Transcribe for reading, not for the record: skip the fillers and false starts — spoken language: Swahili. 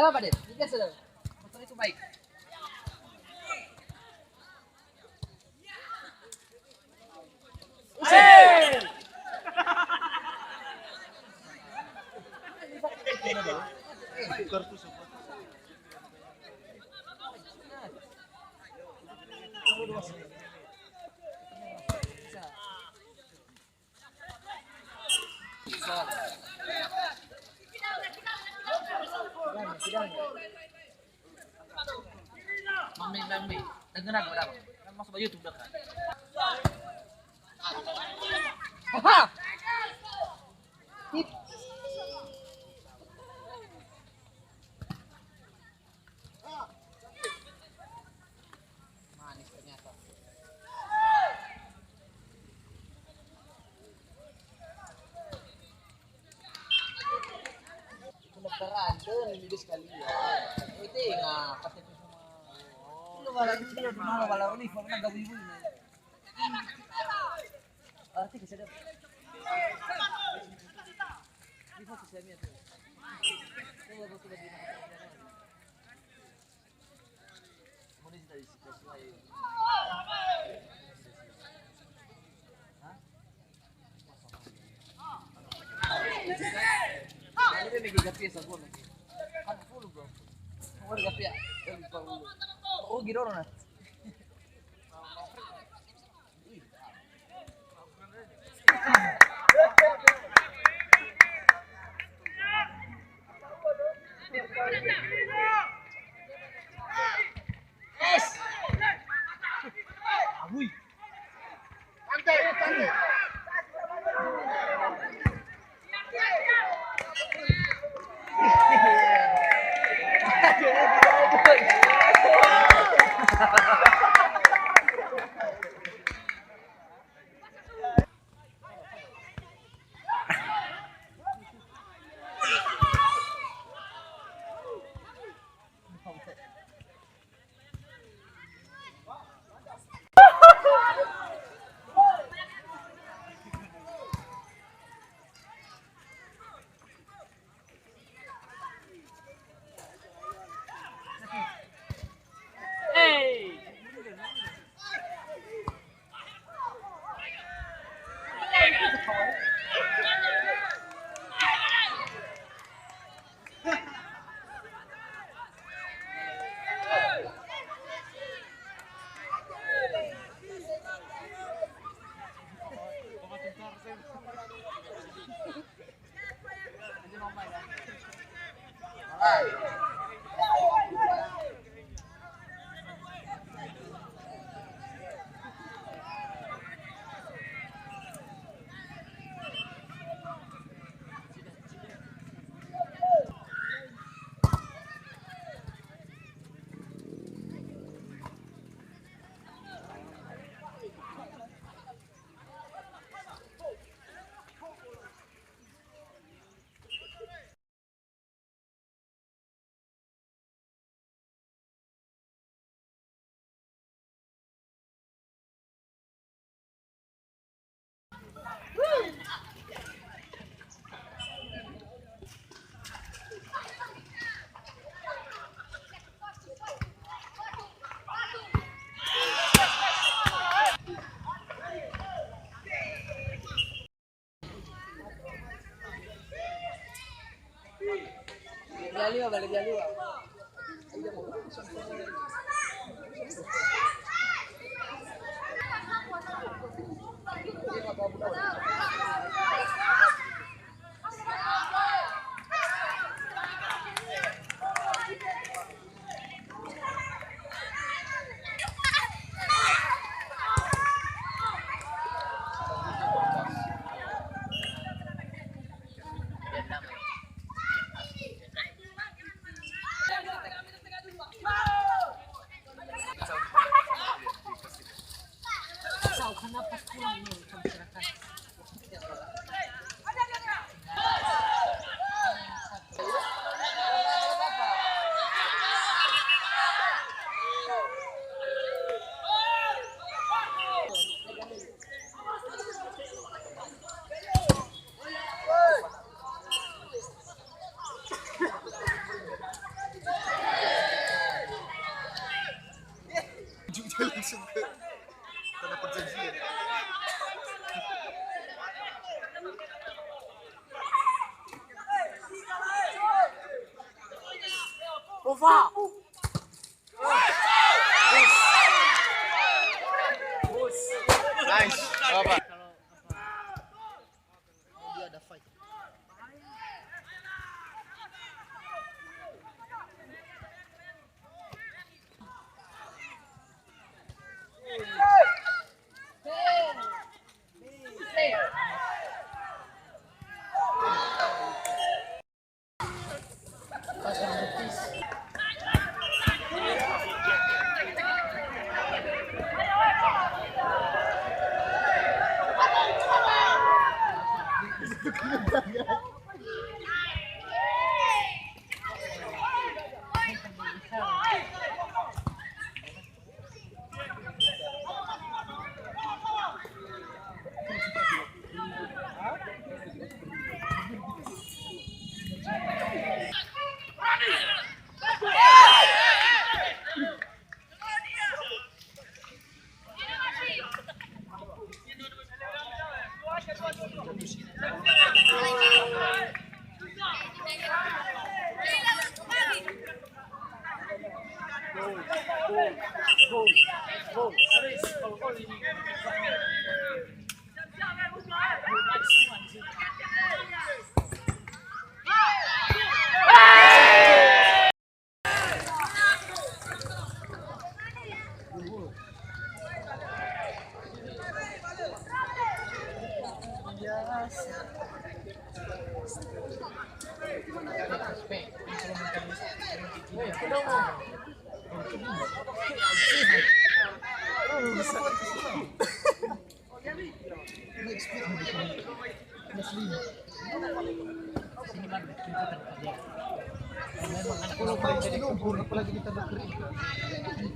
Apa-apa deh. Ini sudah. Motor itu baik. Mami, dengar aku dah. Masuk ke YouTube dah kan. Haha. Manis ternyata. Kedokteran tuh ini sekalian. Itu nggak pasti wala dito na mga wala uli fa na gawin mo na arte kasi daw di fa sa miya to ko ba sila din mo din tayo sa sway ha ano ba may gapi sa gol kan full bro mo gapi oh giro na yes abuy ante balik Yaliwa. Ujung-ujungnya langsung ke tanda perjanjian. Nova. Nice. Apa? Dia ada fight. Apalagi kita negeri.